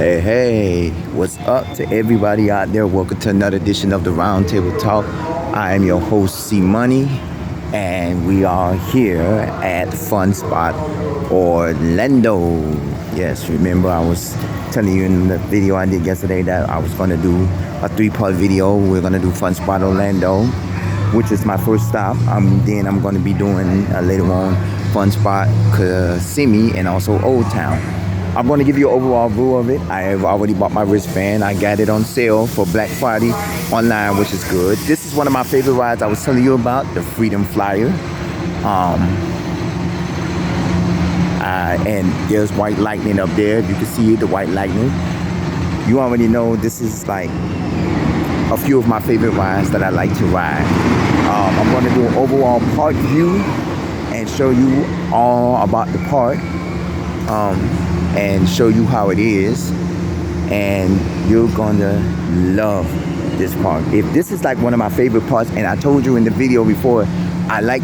Hey, what's up to everybody out there? Welcome to another edition of the Roundtable Talk. I am your host, C Money, and we are here at Funspot, Orlando. Yes, remember I was telling you in the video I did yesterday that I was going to do a 3-part video. We're going to do Funspot, Orlando, which is my first stop. Then I'm going to be doing later on Funspot, Kissimmee, and also Old Town. I'm going to give you an overall view of it. I have already bought my wristband. I got it on sale for Black Friday online, which is good. This is one of my favorite rides I was telling you about, the Freedom Flyer. And there's white lightning up there. You can see the white lightning. You already know this is like a few of my favorite rides that I like to ride. I'm going to do an overall park view and show you all about the park. And show you how it is, and you're gonna love this park. If this is like one of my favorite parks, and I told you in the video before, I like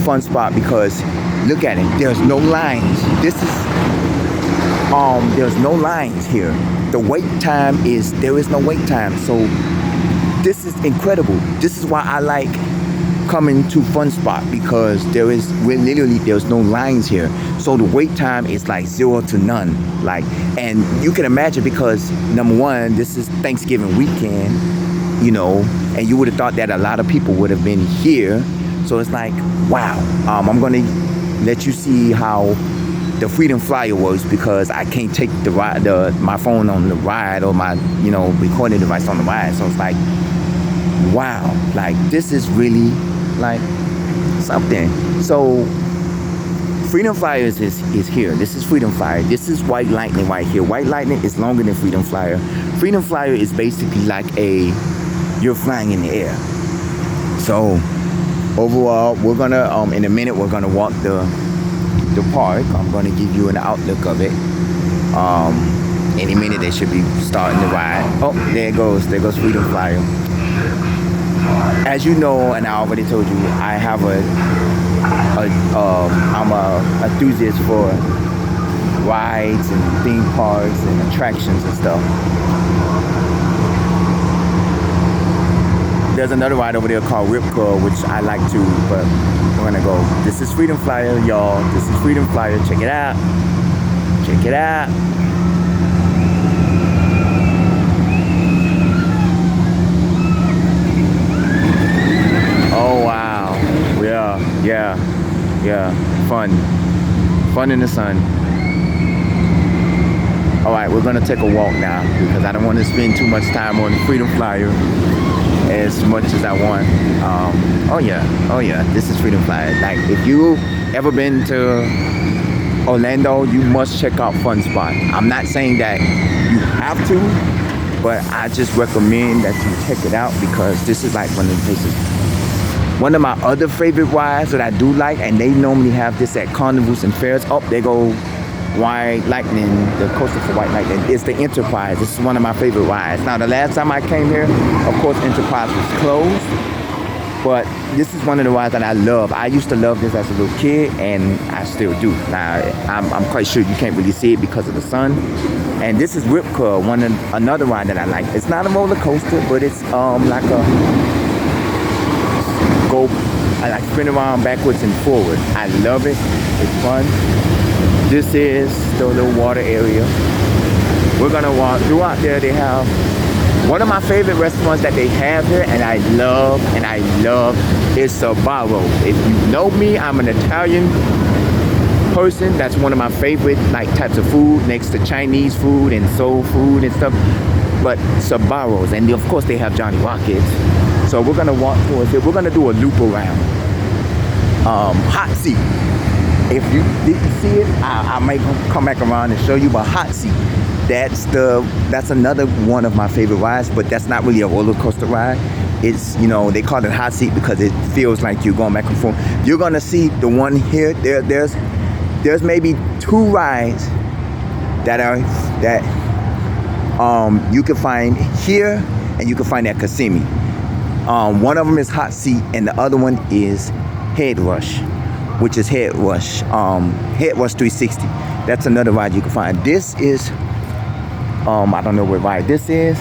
Funspot because look at it, there's no lines. There's no lines here. The wait time there is no wait time, so this is incredible. This is why I like coming to Funspot, because there's no lines here, so the wait time is like 0 to none. And you can imagine, because number one, this is Thanksgiving weekend, and you would have thought that a lot of people would have been here. So it's like, wow. I'm gonna let you see how the Freedom Flyer works, because I can't take my phone on the ride, or my recording device on the ride. So it's like, wow, this is really like something. So Freedom Flyer is here. This is Freedom Flyer. This is White Lightning right here. White Lightning is longer than Freedom Flyer. Freedom Flyer is basically like you're flying in the air. So overall, we're gonna in a minute we're gonna walk the park. I'm gonna give you an outlook of it. Any minute they should be starting the ride. Oh, there goes Freedom Flyer. As you know, and I already told you, I have I'm a enthusiast for rides and theme parks and attractions and stuff. There's another ride over there called Rip Curl, which I like too, but we're gonna go. This is Freedom Flyer, y'all. This is Freedom Flyer. Check it out. Check it out. Oh wow, yeah, fun in the sun. All right, we're gonna take a walk now, because I don't want to spend too much time on the Freedom Flyer as much as I want. Oh yeah, this is Freedom Flyer. If you ever been to Orlando, you must check out Funspot. I'm not saying that you have to, but I just recommend that you check it out, because this is like one of the places. One of my other favorite rides that I do like, and they normally have this at carnivals and fairs. Oh, there go White Lightning, the coaster for White Lightning. It's the Enterprise. This is one of my favorite rides. Now, the last time I came here, of course, Enterprise was closed, but this is one of the rides that I love. I used to love this as a little kid, and I still do. Now, I'm quite sure you can't really see it because of the sun. And this is Rip Curl, another ride that I like. It's not a roller coaster, but it's like I like spin around backwards and forward. I love it. It's fun. This is the little water area. We're gonna walk throughout there. They have one of my favorite restaurants that they have here, and I love is Sbarro. If you know me, I'm an Italian person. That's one of my favorite types of food, next to Chinese food and soul food and stuff. But Sbarro's, and of course they have Johnny Rockets. So we're gonna walk towards it. We're gonna do a loop around. Hot seat. If you didn't see it, I might come back around and show you. But hot seat, that's another one of my favorite rides. But that's not really a roller coaster ride. It's they call it hot seat because it feels like you're going back and forth. You're gonna see the one here. There's maybe 2 rides that you can find here, and you can find at Kissimmee. One of them is hot seat, and the other one is head rush, which is head rush 360. That's another ride you can find. This is I don't know what ride this is.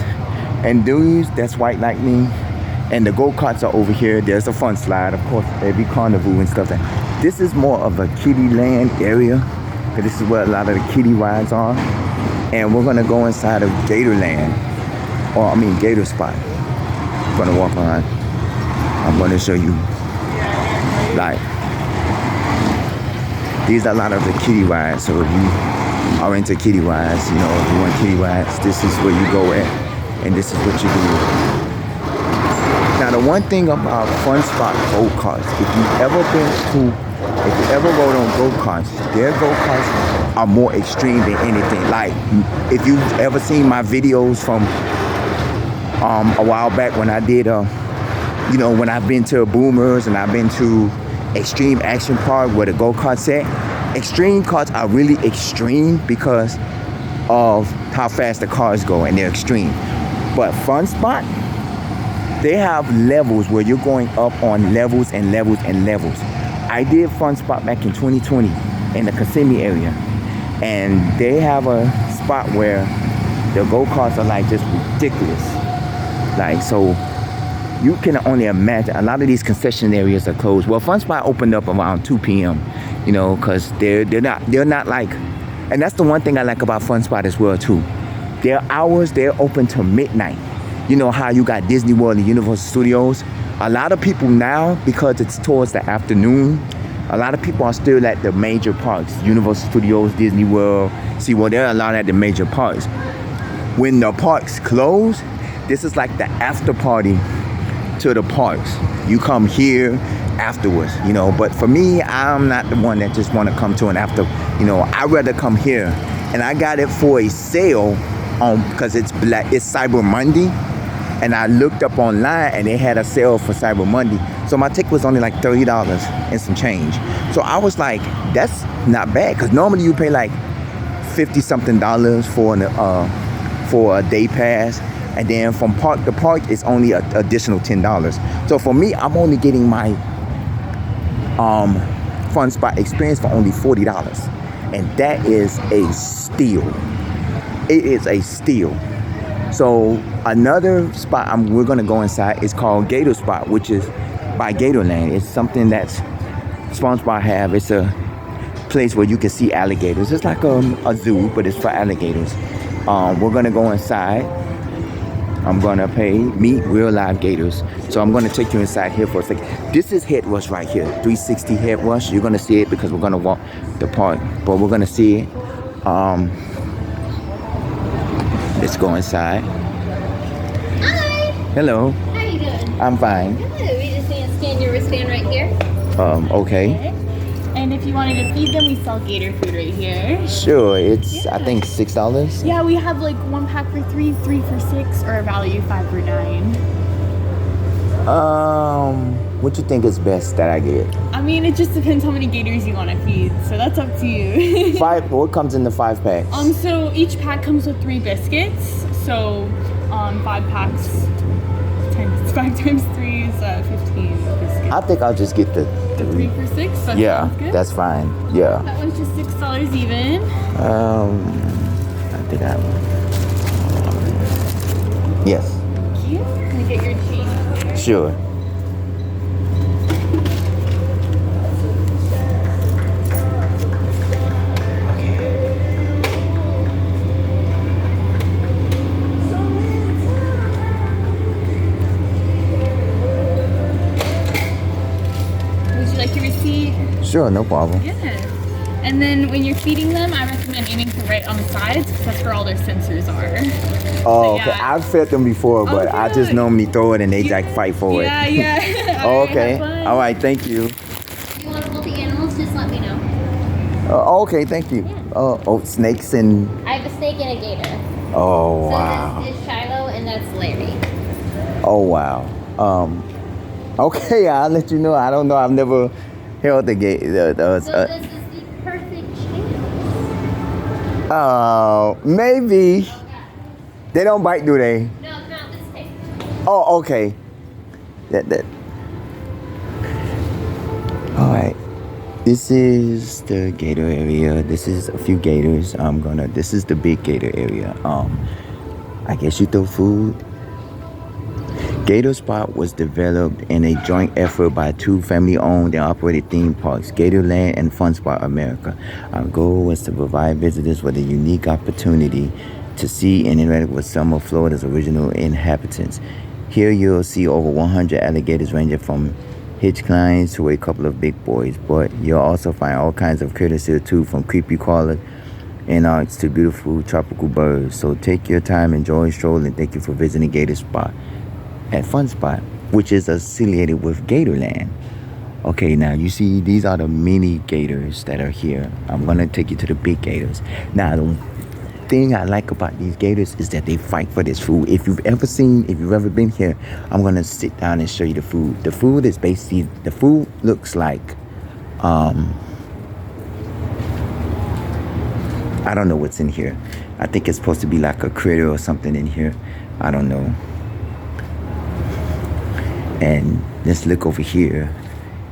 And these, that's White Lightning. And the go-karts are over here. There's a fun slide, of course, every carnival and stuff. This is more of a kiddie land area. This is where a lot of the kiddie rides are. And we're gonna go inside of Gator Land. Or I mean Gator Spot. I'm gonna walk around. I'm gonna show you. Like, these are a lot of the kiddie rides. So if you are into kiddie rides, you know, if you want kiddie rides, this is where you go at. And this is what you do. Now the one thing about funspot go-karts, if you ever rode on go-karts, their go-karts are more extreme than anything. Like, if you've ever seen my videos from a while back when I did, you know, when I've been to Boomers and I've been to Extreme Action Park where the go-karts at, extreme karts are really extreme because of how fast the cars go, and they're extreme. But funspot, they have levels where you're going up on levels and levels and levels. I did funspot back in 2020 in the Kissimmee area, and they have a spot where the go-karts are like just ridiculous. Like, so you can only imagine. A lot of these concession areas are closed. Well, funspot opened up around 2 p.m. You know, because they're not like, and that's the one thing I like about funspot as well too. Their hours, they're open till midnight. You know how you got Disney World and Universal Studios? A lot of people now, because it's towards the afternoon, a lot of people are still at the major parks. Universal Studios, Disney World, SeaWorld, they're a lot at the major parks. When the parks close, this is like the after party to the parks. You come here afterwards, you know. But for me, I'm not the one that just want to come to an after, you know. I'd rather come here. And I got it for a sale because it's Cyber Monday, and I looked up online and they had a sale for Cyber Monday, so my ticket was only like $30 and some change. So I was like, that's not bad, because normally you pay like $50 something for a day pass, and then from park to park it's only an additional $10. So for me, I'm only getting my funspot experience for only $40, and that is a steal. It is a steal. So another spot we're gonna go inside is called Gator Spot, which is by Gatorland. It's something that's SpongeBob have. It's a place where you can see alligators. It's like a zoo, but it's for alligators. We're gonna go inside. I'm gonna meet real live gators. So I'm gonna take you inside here for a second. This is Head Rush right here, 360 Head Rush. You're gonna see it because we're gonna walk the park, but we're gonna see it. Let's go inside. Hi. Hello. How you doing? I'm fine. Good. We just need to scan your wristband right here. Okay. And if you wanted to feed them, we sell gator food right here. Sure. It's I think $6. Yeah, we have like 1 pack for 3, 3 for 6, or a value 5 for 9. What you think is best that I get? I mean, it just depends how many gators you want to feed, so that's up to you. 5. What comes in the 5 packs? So each pack comes with 3 biscuits. So 5 packs, 5 times 3 is 15 biscuits. I think I'll just get the 3 for 6. That yeah, sounds good. that's fine. Yeah. That one's just $6 even. I think yes. Thank you. Can I get your change here? Sure. Sure, no problem. Yeah. And then when you're feeding them, I recommend aiming for right on the sides because that's where all their sensors are. Oh, so, okay. yeah. I've fed them before, but I just normally throw it and they like fight for it. Yeah. Oh, okay. All right, thank you. If you want to hold the animals, just let me know. Okay, thank you. Oh, snakes and... I have a snake and a gator. Oh, wow. So this is Shiloh and that's Larry. Oh, wow. Okay, I'll let you know. I don't know. I've never held the gate. So this is the perfect chance. Oh, maybe. Okay. They don't bite, do they? No, not this snake. Oh, okay. That. All right. This is the gator area. This is a few gators. This is the big gator area. I guess you throw food. Gator Spot was developed in a joint effort by two family-owned and operated theme parks, Gatorland and Funspot America. Our goal was to provide visitors with a unique opportunity to see and interact with some of Florida's original inhabitants. Here you'll see over 100 alligators ranging from hitch clients to a couple of big boys, but you'll also find all kinds of critters here too, from creepy crawlers and arts to beautiful tropical birds. So take your time, enjoy stroll, and thank you for visiting Gator Spot at Fun Spot, which is affiliated with Gatorland. Okay, now you see these are the mini gators that are here. I'm gonna take you to the big gators. Now the thing I like about these gators is that they fight for this food. If you've ever been here, I'm gonna sit down and show you the food. The food is basically, the food looks like I don't know what's in here. I think it's supposed to be like a critter or something in here. I don't know. And let's look over here.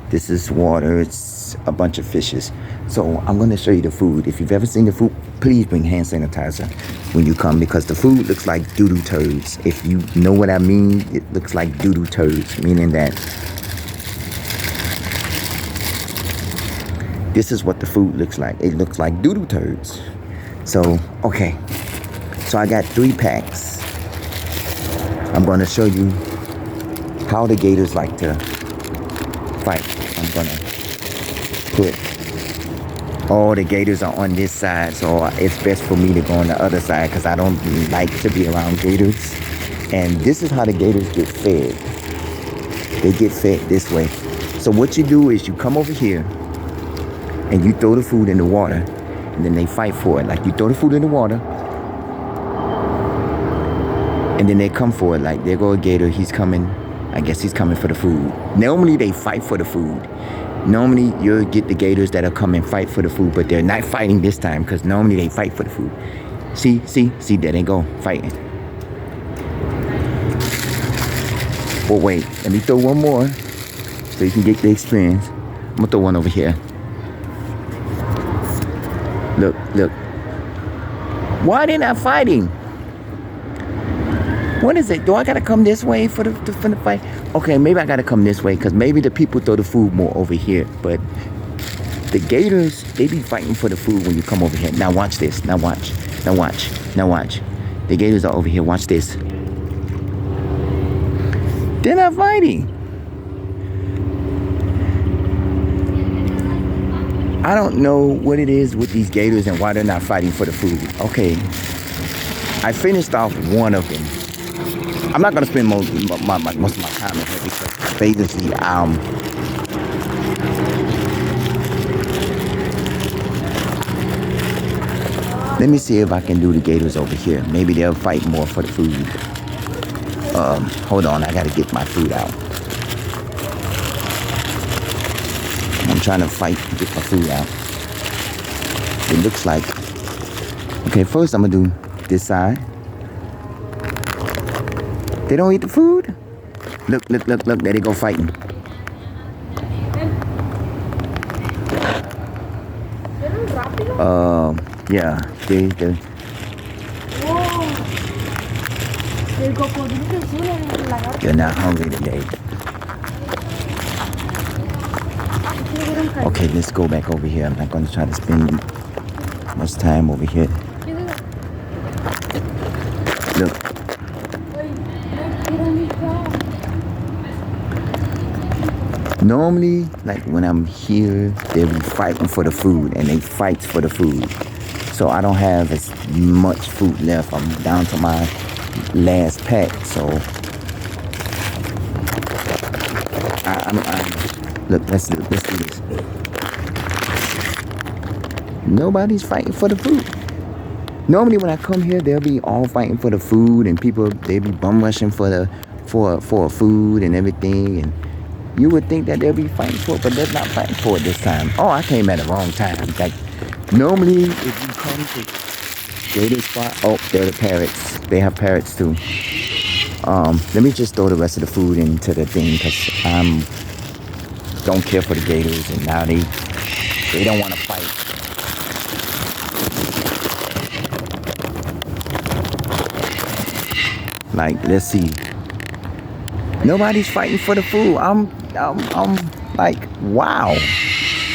This is water. It's a bunch of fishes. So I'm going to show you the food. If you've ever seen the food, please bring hand sanitizer when you come, because the food looks like doo-doo turds. If you know what I mean, it looks like doo-doo turds, meaning that this is what the food looks like. It looks like doo-doo turds. So, okay. So I got 3 packs. I'm going to show you how the gators like to fight. I'm gonna put all the gators are on this side, so it's best for me to go on the other side because I don't like to be around gators. And this is how the gators get fed. They get fed this way. So what you do is you come over here and you throw the food in the water, and then they fight for it. Like you throw the food in the water, and then they come for it. Like there go a gator, he's coming. I guess he's coming for the food. Normally they fight for the food. Normally you'll get the gators that'll come and fight for the food, but they're not fighting this time because normally they fight for the food. See, there they go, fighting. But wait, let me throw one more so you can get the experience. I'm gonna throw one over here. Look. Why are they not fighting? What is it? Do I gotta come this way for the fight? Okay, maybe I gotta come this way because maybe the people throw the food more over here. But the gators, they be fighting for the food when you come over here. Now watch this. Now watch. The gators are over here. Watch this. They're not fighting. I don't know what it is with these gators and why they're not fighting for the food. Okay, I finished off one of them. I'm not gonna spend most of my time in here because basically, let me see if I can do the gators over here. Maybe they'll fight more for the food. Hold on, I gotta get my food out. I'm trying to fight to get my food out. It looks like, okay, first I'm gonna do this side. They don't eat the food? Look, there they go fighting. Yeah, they. They're not hungry today. Okay, let's go back over here. I'm not gonna try to spend much time over here. Look. Normally, like when I'm here, they'll be fighting for the food, and they fight for the food. So I don't have as much food left. I'm down to my last pack. So look, let's do this. Nobody's fighting for the food. Normally when I come here, they'll be all fighting for the food, and people, they'll be bum rushing for food and everything, and you would think that they'll be fighting for it, but they're not fighting for it this time. Oh, I came at the wrong time. Like, normally, if you come to Gator Spot, oh, they're the parrots. They have parrots too. Let me just throw the rest of the food into the thing because I don't care for the gators, and now they They don't want to fight. Like, let's see. Nobody's fighting for the food. I'm like, wow.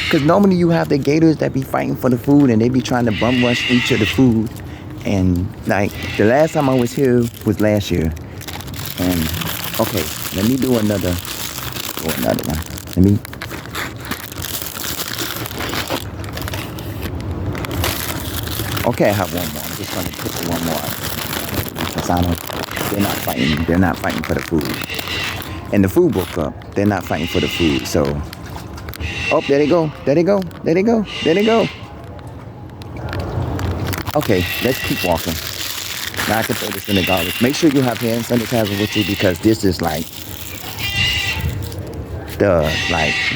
Because normally you have the gators that be fighting for the food and they be trying to bum rush each of the food. And like, the last time I was here was last year. And, okay, let me do another one. Let me. Okay, I have one more. I'm just going to put one more out. Because I don't, they're not fighting. They're not fighting for the food. And the food broke up. They're not fighting for the food. So, oh, there they go. There they go. There they go. There they go. Okay, let's keep walking. Now I can throw this in the garbage. Make sure you have hand sanitizer with you because this is like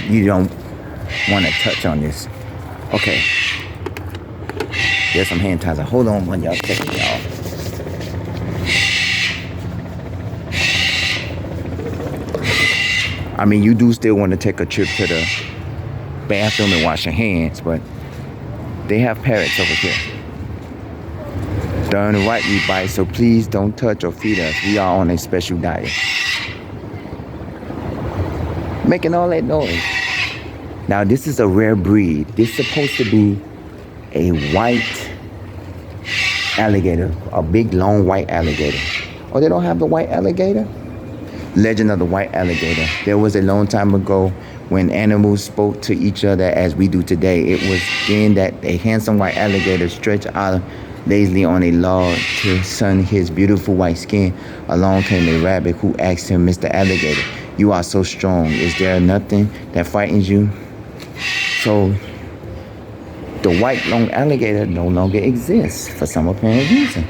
you don't want to touch on this. Okay. There's some hand sanitizer. Hold on when y'all take it off. I mean, you do still want to take a trip to the bathroom and wash your hands, but they have parrots over here. They're on the right we bite, so please don't touch or feed us. We are on a special diet. Making all that noise. Now, this is a rare breed. This is supposed to be a white alligator, a big, long white alligator. Oh, they don't have the white alligator? Legend of the white alligator. There was a long time ago when animals spoke to each other as we do today. It was then that a handsome white alligator stretched out lazily on a log to sun his beautiful white skin. Along came a rabbit who asked him, Mr. Alligator, you are so strong. Is there nothing that frightens you? So the white long alligator no longer exists for some apparent reason.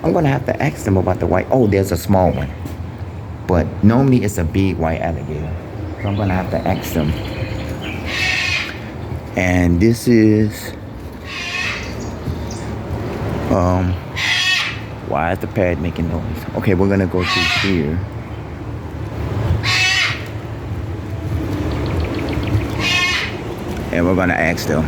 I'm gonna have to ask them about the white. Oh, there's a small one. But normally it's a big white alligator. So I'm gonna have to ask them. And this is why is the parrot making noise? Okay, we're gonna go through here. And we're gonna ask them.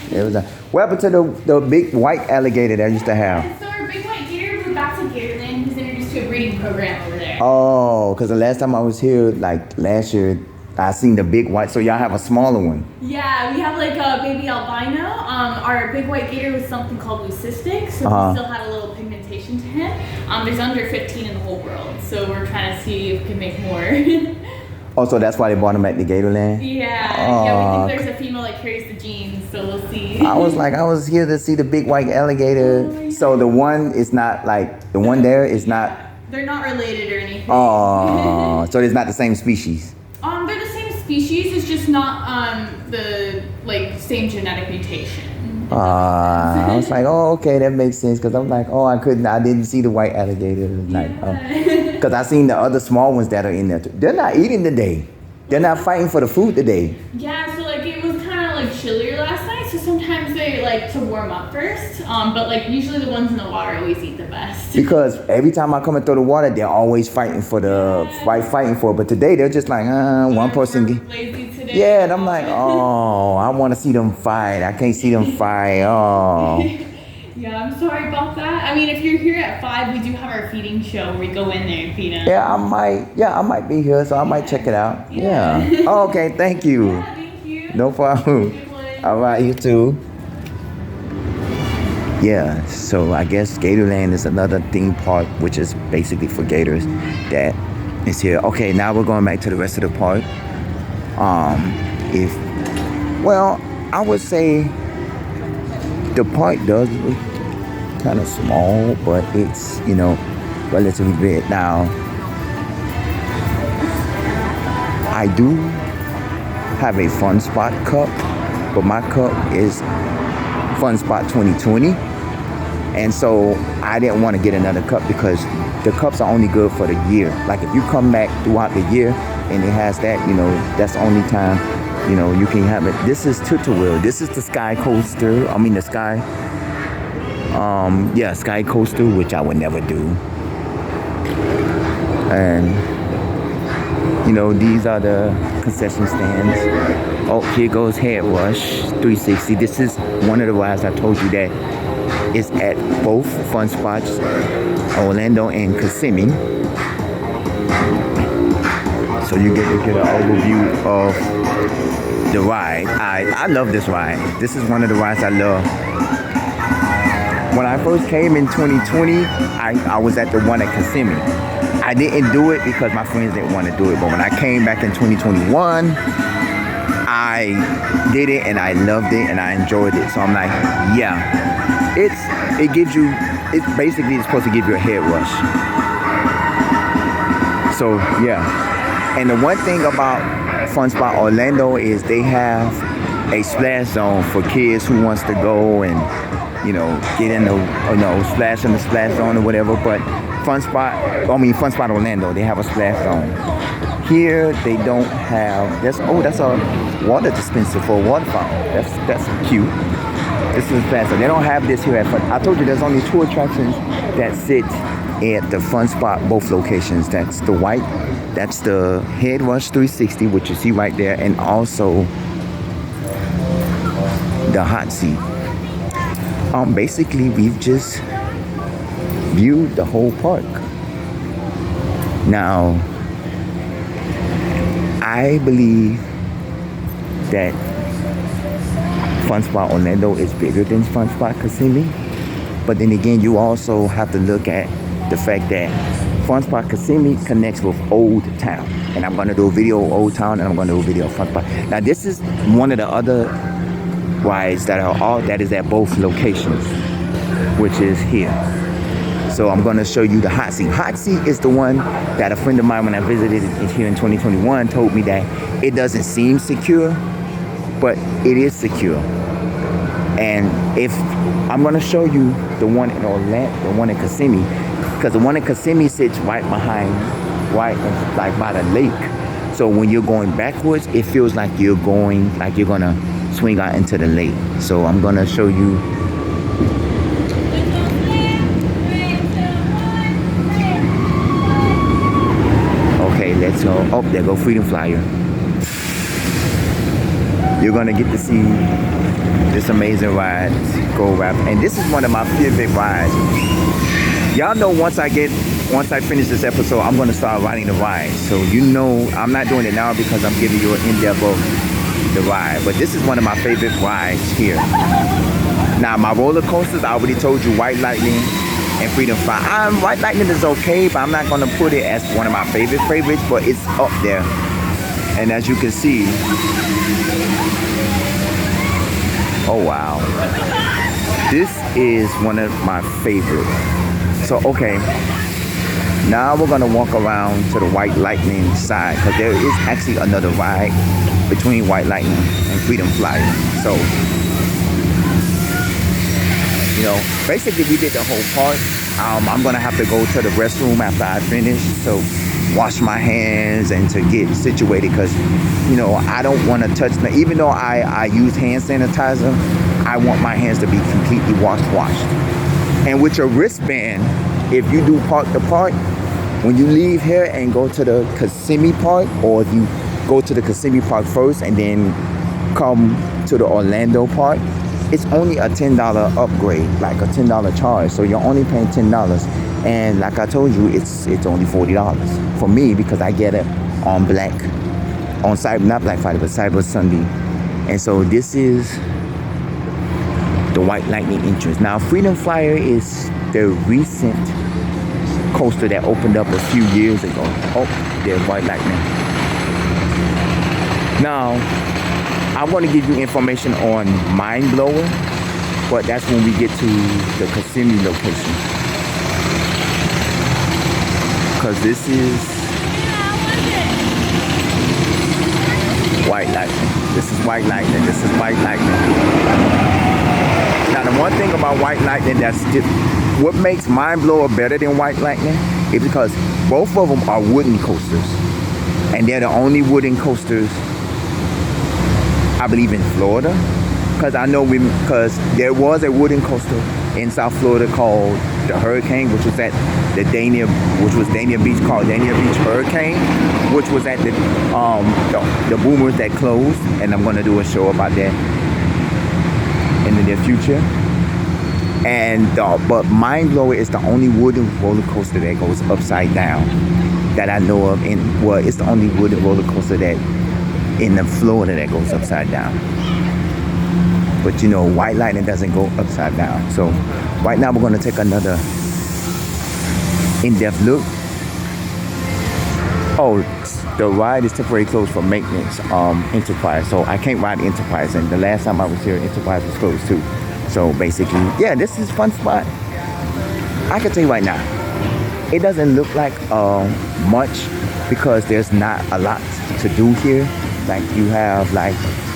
There was what happened to the big white alligator that I used to have? So our big white gator moved back to Gatorland. He was introduced to a breeding program over there. Oh, because the last time I was here, like last year, I seen the big white. So y'all have a smaller one. Yeah, we have like a baby albino. Our big white gator was something called leucistic, so he still had a little pigmentation to him. There's under 15 in the whole world, so we're trying to see if we can make more. Oh, so that's why they bought him at the Gatorland? Yeah, we think there's a female that carries the genes, so we'll see. I was here to see the big white alligator. Oh, so the one is not like, the one there is not. They're not related or anything. Oh, so it's not the same species. They're the same species, it's just not the like same genetic mutation. I was like, oh, okay, that makes sense. Because I'm like, I didn't see the white alligator. Because I seen the other small ones that are in there too. They're not eating today. They're not fighting for the food today. Yeah, so like it was kind of like chillier last night, so sometimes they like to warm up first. But like usually the ones in the water always eat the best. Because every time I come and throw the water, they're always fighting for fighting for it. But today they're just like, one person. Lazy today. Yeah, and I'm like, I want to see them fight. I can't see them fight. Oh. Yeah, I'm sorry about that. I mean, if you're here at 5, we do have our feeding show where we go in there and feed them. Yeah, I might be here, so I might check it out. Yeah. Oh, okay, thank you. Yeah, thank you. No problem. All right, you too. Yeah, so I guess Gatorland is another theme park, which is basically for gators that is here. Okay, now we're going back to the rest of the park. I would say the park does look kind of small, but it's, relatively big. Now, I do have a funspot cup, but my cup is funspot 2020. And so I didn't want to get another cup because the cups are only good for the year. Like if you come back throughout the year and it has that, that's the only time, you can have it. This is Tutuwil. This is the Sky Coaster. I mean the Sky, Sky Coaster, which I would never do. And you know, these are the concession stands. Oh, here goes Head Rush 360. This is one of the rides I told you that is at both fun spots, Orlando and Kissimmee. So you get to get an overview of the ride. I love this ride. This is one of the rides I love. When I first came in 2020, I was at the one at Kissimmee. I didn't do it because my friends didn't want to do it. But when I came back in 2021, I did it and I loved it and I enjoyed it. So I'm like, yeah. It gives you, it's basically supposed to give you a head rush. So yeah. And the one thing about Fun Spot Orlando is they have a splash zone for kids who wants to go and, you know, get in the, you know, splash in the splash zone or whatever. But Fun Spot Orlando, they have a splash zone. Here they don't have. That's a water dispenser for a water fountain. That's cute. This is fast. So they don't have this here at Fun. I told you there's only 2 attractions that sit at the Fun Spot, both locations. That's the Head Rush 360, which you see right there, and also the hot seat. Basically, we've just viewed the whole park. Now, I believe that Fun Spot Orlando is bigger than Fun Spot Kissimmee. But then again, you also have to look at the fact that Fun Spot Kissimmee connects with Old Town. And I'm going to do a video of Old Town and I'm going to do a video of Fun Spot. Now, this is one of the other rides that is at both locations, which is here. So I'm going to show you the hot seat. Hot seat is the one that a friend of mine, when I visited it here in 2021, told me that it doesn't seem secure, but it is secure. And if I'm going to show you the one in Orlando, the one in Kissimmee, because the one in Kissimmee sits right like by the lake. So when you're going backwards, it feels like you're going to swing out into the lake. So I'm going to show you. Okay, let's go. Oh, there go Freedom Flyer. You're going to get to see this amazing ride, go rap. And this is one of my favorite rides. Y'all know once I finish this episode, I'm going to start riding the ride. So you know, I'm not doing it now because I'm giving you an in-depth of the ride. But this is one of my favorite rides here. Now, my roller coasters, I already told you, White Lightning and Freedom Fly. White Lightning is okay, but I'm not going to put it as one of my favorites, but it's up there. And as you can see, oh wow, this is one of my favorites. So okay, now we're gonna walk around to the White Lightning side because there is actually another ride between White Lightning and Freedom Flyer. So, you know, basically we did the whole park. I'm gonna have to go to the restroom after I finish, so wash my hands and to get situated because, you know, I don't want to touch them. Even though I use hand sanitizer, I want my hands to be completely washed. And with your wristband, if you do park the park, when you leave here and go to the Kissimmee Park, or if you go to the Kissimmee Park first and then come to the Orlando Park, it's only a $10 upgrade, like a $10 charge. So you're only paying $10. And like I told you, it's only $40 for me because I get it on not Black Friday, but Cyber Sunday. And so this is the White Lightning entrance. Now, Freedom Flyer is the recent coaster that opened up a few years ago. Oh, there's White Lightning. Now, I'm going to give you information on Mind Blower, but that's when we get to the Kissimmee location. Because this is White Lightning. This is White Lightning. This is White Lightning. Now, the one thing about White Lightning what makes Mind Blower better than White Lightning is because both of them are wooden coasters. And they're the only wooden coasters, I believe, in Florida. Because I know because there was a wooden coaster in South Florida called the Hurricane, which was at the Dania, which was Dania Beach, called Dania Beach Hurricane, which was at the Boomers that closed, and I'm gonna do a show about that in the near future. And but Mind Blower is the only wooden roller coaster that goes upside down that I know of. It's the only wooden roller coaster that in the Florida that goes upside down. But you know, White Lightning doesn't go upside down. So right now we're going to take another in-depth look. Oh, the ride is temporarily closed for maintenance, Enterprise. So I can't ride Enterprise. And the last time I was here, Enterprise was closed too. So basically, yeah, this is Fun Spot. I can tell you right now, it doesn't look like much because there's not a lot to do here. Like you have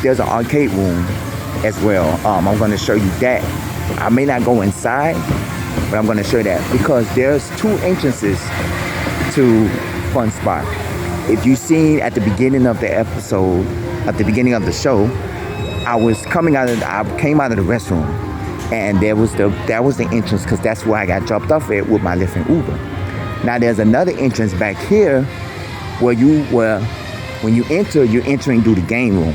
there's an arcade room as well. I'm going to show you that. I may not go inside, but I'm going to show you that because there's two entrances to Fun Spot. If you've seen at the beginning of the episode, at the beginning of the show, I came out of the restroom, and that was the entrance because that's where I got dropped off at with my Lyft and Uber. Now there's another entrance back here where when you enter, you're entering through the game room.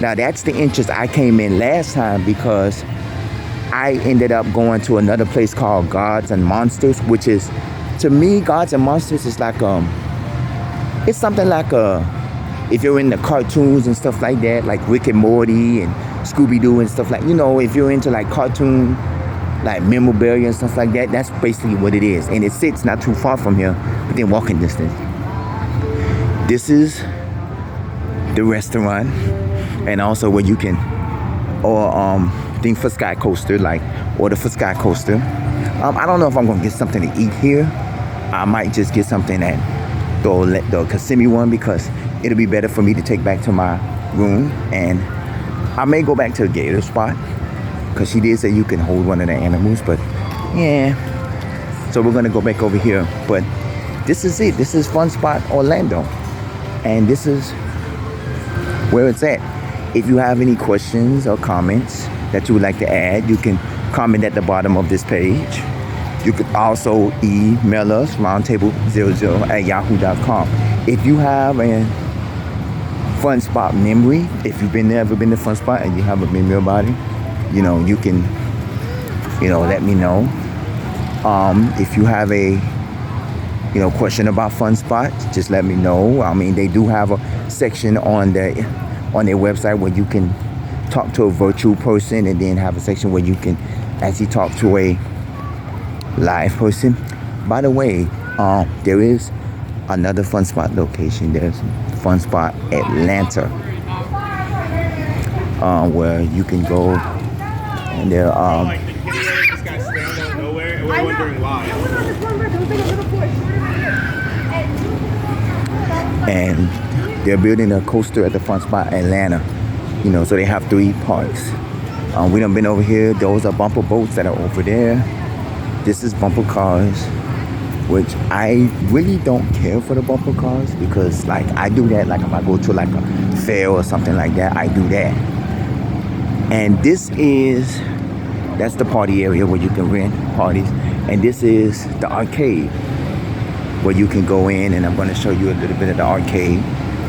Now that's the entrance I came in last time because I ended up going to another place called Gods and Monsters, which is, to me, Gods and Monsters is like it's something like if you're in the cartoons and stuff like that, like Rick and Morty and Scooby-Doo and stuff like, you know, if you're into like cartoon, like memorabilia and stuff like that, that's basically what it is. And it sits not too far from here, within walking distance. This is the restaurant, and also where you can, thing for Sky Coaster, order for Sky Coaster. I don't know if I'm gonna get something to eat here. I might just get something at the Kissimmee one because it'll be better for me to take back to my room, and I may go back to the gator spot because she did say you can hold one of the animals, but yeah. So we're gonna go back over here, but this is it. This is Fun Spot Orlando, and this is where it's at. If you have any questions or comments that you would like to add, you can comment at the bottom of this page. You could also email us, roundtable00@yahoo.com. If you have a Fun Spot memory, if you've ever been to Fun Spot and you have a memory about it, you know, you can, let me know. If you have a, question about Fun Spot, just let me know. I mean, they do have a section on their website where you can talk to a virtual person, and then have a section where you can actually talk to a live person. By the way, there is another Fun Spot location. There's Fun Spot Atlanta, where you can go, and there and they're building a coaster at the Fun Spot Atlanta. So they have 3 parks. We done been over here. Those are bumper boats that are over there. This is bumper cars, which I really don't care for the bumper cars because, I do that. If I go to a fair or something like that, I do that. And that's the party area where you can rent parties. And this is the arcade where you can go in, and I'm going to show you a little bit of the arcade.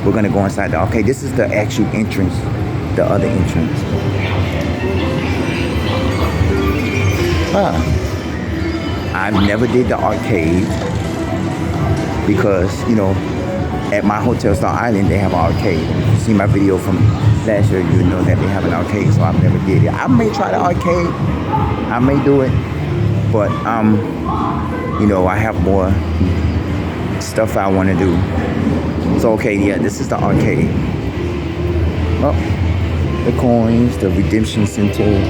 We're going to go inside the arcade. This is the actual entrance, the other entrance. I've never did the arcade because, at my hotel, Star Island, they have an arcade. If you see my video from last year, you know that they have an arcade, so I've never did it. I may try the arcade. I may do it. But, I have more stuff I want to do. So, okay, yeah, this is the arcade. Oh, the coins, the redemption center,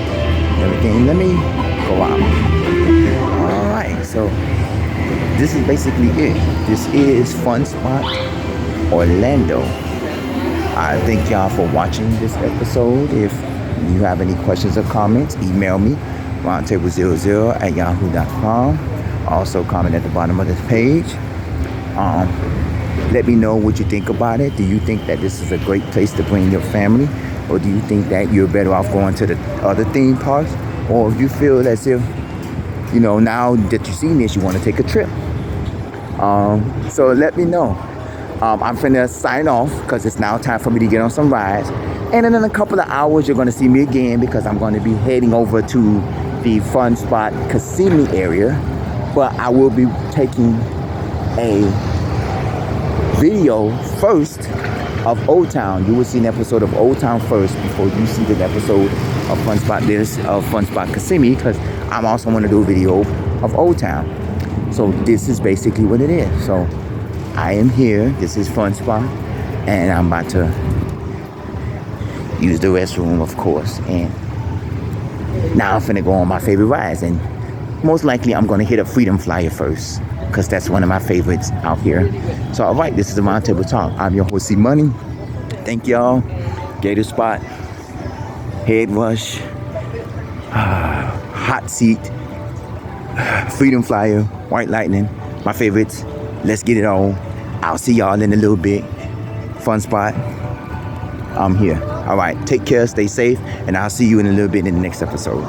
everything. Let me go out. All right, so this is basically it. This is Fun Spot Orlando. I thank y'all for watching this episode. If you have any questions or comments, email me, roundtable00@yahoo.com. Also comment at the bottom of this page. Let me know what you think about it. Do you think that this is a great place to bring your family? Or do you think that you're better off going to the other theme parks? Or if you feel as if you know, now that you've seen this, you want to take a trip. So let me know. I'm finna sign off because it's now time for me to get on some rides. And in a couple of hours, you're going to see me again because I'm going to be heading over to the Fun Spot Kissimmee area. But I will be taking a video first of Old Town. You will see an episode of Old Town first before you see the episode of Fun Spot Kissimmee, because I'm also want to do a video of Old Town. So this is basically what it is. So I am here. This is Fun Spot, and I'm about to use the restroom, of course. And now I'm finna go on my favorite rides, and most likely I'm gonna hit a Freedom Flyer first, because that's one of my favorites out here. So all right, this is the Roundtable Talk. I'm your host, C Money. Thank y'all. Gator Spot, Head Rush, Hot Seat, Freedom Flyer, White Lightning, my favorites. Let's get it on. I'll see y'all in a little bit. Fun Spot, I'm here. All right, take care, stay safe, and I'll see you in a little bit in the next episode.